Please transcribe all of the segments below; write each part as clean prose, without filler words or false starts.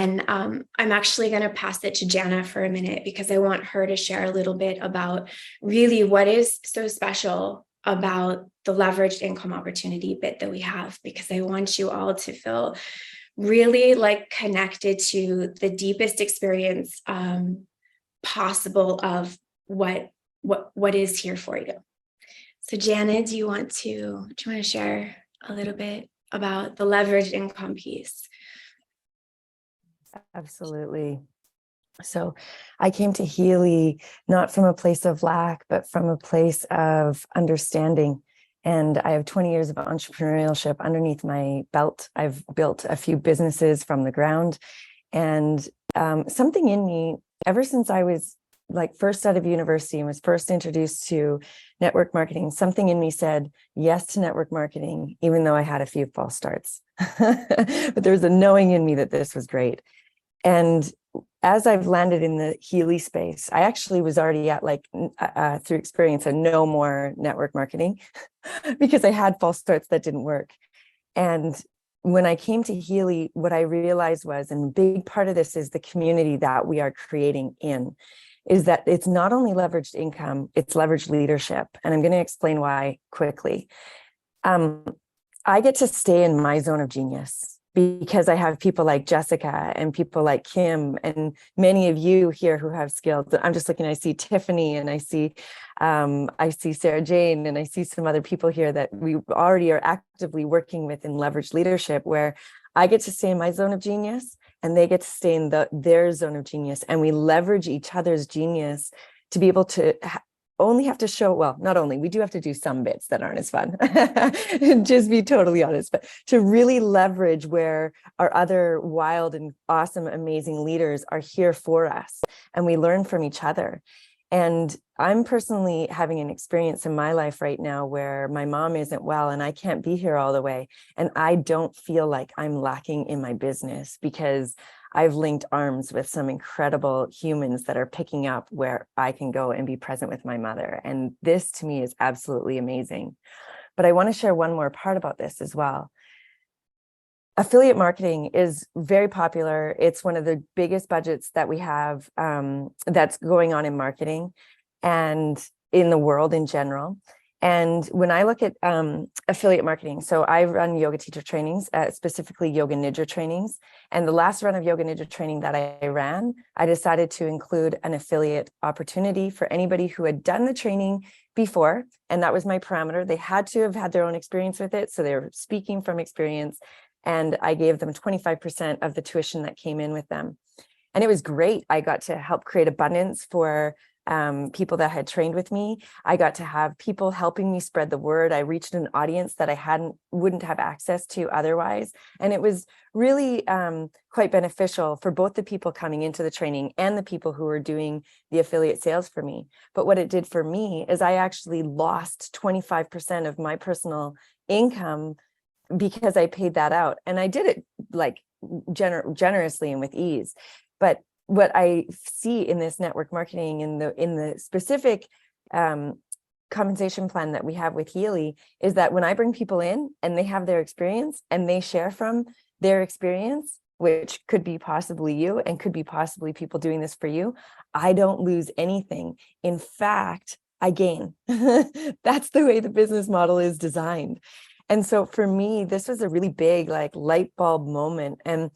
And I'm actually going to pass it to Jana for a minute because I want her to share a little bit about really what is so special about the leveraged income opportunity bit that we have, because I want you all to feel really like connected to the deepest experience possible of what is here for you. So Jana, do you want to share a little bit about the leveraged income piece? Absolutely. So I came to Healy not from a place of lack, but from a place of understanding. And I have 20 years of entrepreneurship underneath my belt. I've built a few businesses from the ground. And something in me, ever since I was like first out of university and was first introduced to network marketing, something in me said yes to network marketing, even though I had a few false starts. But there was a knowing in me that this was great. And as I've landed in the Healy space, I actually was already at through experience, a no more network marketing because I had false starts that didn't work. And when I came to Healy, what I realized was, and a big part of this is the community that we are creating is that it's not only leveraged income, it's leveraged leadership. And I'm going to explain why quickly. I get to stay in my zone of genius because I have people like Jessica and people like Kim and many of you here who have skills. I'm just looking, I see Tiffany and I see Sarah Jane and I see some other people here that we already are actively working with in leveraged leadership, where I get to stay in my zone of genius and they get to stay in their zone of genius, and we leverage each other's genius to be able to only have to show, well, not only, we do have to do some bits that aren't as fun, just be totally honest, but to really leverage where our other wild and awesome, amazing leaders are here for us, and we learn from each other. And I'm personally having an experience in my life right now where my mom isn't well and I can't be here all the way. And I don't feel like I'm lacking in my business because I've linked arms with some incredible humans that are picking up where I can go and be present with my mother. And this to me is absolutely amazing. But I want to share one more part about this as well. Affiliate marketing is very popular. It's one of the biggest budgets that we have that's going on in marketing and in the world in general. And when I look at affiliate marketing, so I run yoga teacher trainings, specifically yoga nidra trainings. And the last run of yoga nidra training that I ran, I decided to include an affiliate opportunity for anybody who had done the training before. And that was my parameter. They had to have had their own experience with it. So they were speaking from experience. And I gave them 25% of the tuition that came in with them. And it was great. I got to help create abundance for people that had trained with me. I got to have people helping me spread the word. I reached an audience that I wouldn't have access to otherwise. And it was really quite beneficial for both the people coming into the training and the people who were doing the affiliate sales for me. But what it did for me is I actually lost 25% of my personal income because I paid that out, and I did it like generously and with ease. But what I see in this network marketing in the specific compensation plan that we have with Healy is that when I bring people in and they have their experience and they share from their experience, which could be possibly you and could be possibly people doing this for you, I don't lose anything. In fact, I gain. That's the way the business model is designed. And so for me, this was a really big light bulb moment. And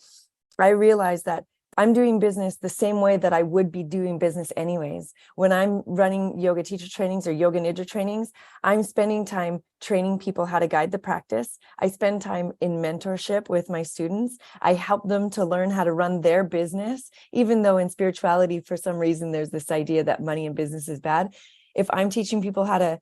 I realized that I'm doing business the same way that I would be doing business anyways. When I'm running yoga teacher trainings or yoga nidra trainings, I'm spending time training people how to guide the practice. I spend time in mentorship with my students. I help them to learn how to run their business, even though in spirituality, for some reason, there's this idea that money in business is bad. If I'm teaching people how to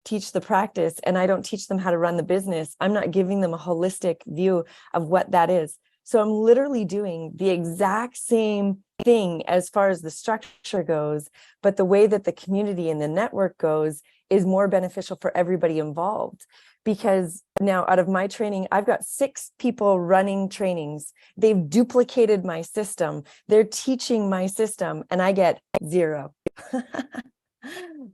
teach the practice and I don't teach them how to run the business, I'm not giving them a holistic view of what that is. So I'm literally doing the exact same thing as far as the structure goes, but the way that the community and the network goes is more beneficial for everybody involved. Because now out of my training, I've got 6 people running trainings. They've duplicated my system. They're teaching my system and I get 0.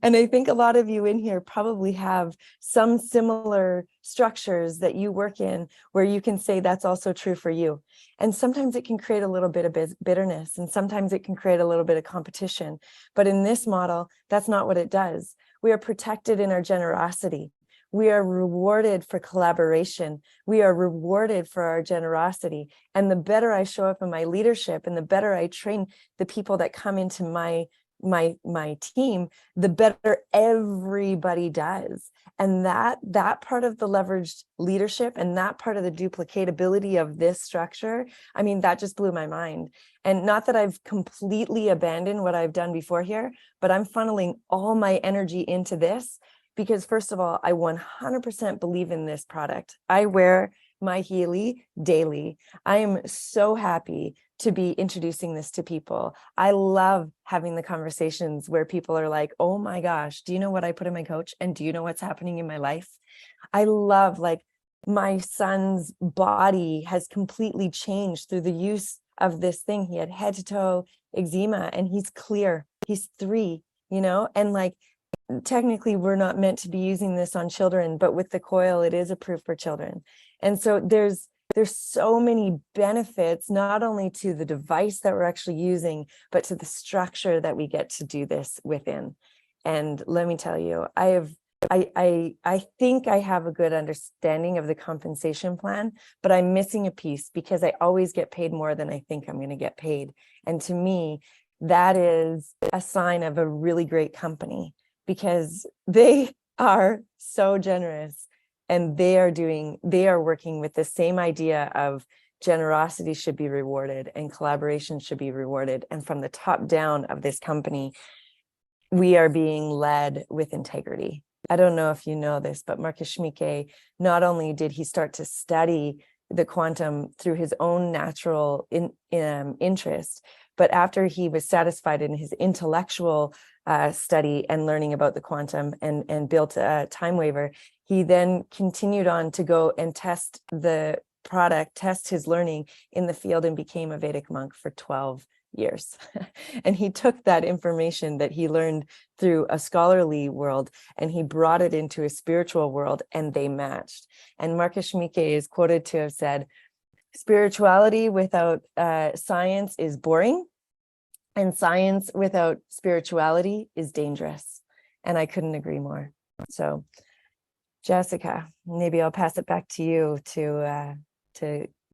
And I think a lot of you in here probably have some similar structures that you work in where you can say that's also true for you. And sometimes it can create a little bit of bitterness, and sometimes it can create a little bit of competition. But in this model, that's not what it does. We are protected in our generosity. We are rewarded for collaboration. We are rewarded for our generosity. And the better I show up in my leadership and the better I train the people that come into my team, the better everybody does. And that part of the leveraged leadership and that part of the duplicatability of this structure, I mean, that just blew my mind. And not that I've completely abandoned what I've done before here, but I'm funneling all my energy into this because, first of all, I 100% believe in this product. I wear my Healy daily. I am so happy to be introducing this to people. I love having the conversations where people are like, oh my gosh, do you know what I put in my coach? And do you know what's happening in my life? I love, like, my son's body has completely changed through the use of this thing. He had head to toe eczema and he's clear. He's 3, and like, technically we're not meant to be using this on children, but with the coil, it is approved for children. And so there's so many benefits, not only to the device that we're actually using, but to the structure that we get to do this within. And let me tell you, I think I have a good understanding of the compensation plan, but I'm missing a piece because I always get paid more than I think I'm going to get paid. And to me, that is a sign of a really great company, because they are so generous and they are working with the same idea of generosity should be rewarded and collaboration should be rewarded. And from the top down of this company, we are being led with integrity. I don't know if you know this, but Marcus Schmieke, not only did he start to study the quantum through his own natural interest, but after he was satisfied in his intellectual study and learning about the quantum and built a time waver, he then continued on to go and test the product, test his learning in the field, and became a Vedic monk for 12 years. And he took that information that he learned through a scholarly world and he brought it into a spiritual world, and they matched. And Marcus Schmieke is quoted to have said, spirituality without science is boring, and science without spirituality is dangerous. And I couldn't agree more. So Jessica, maybe I'll pass it back to you to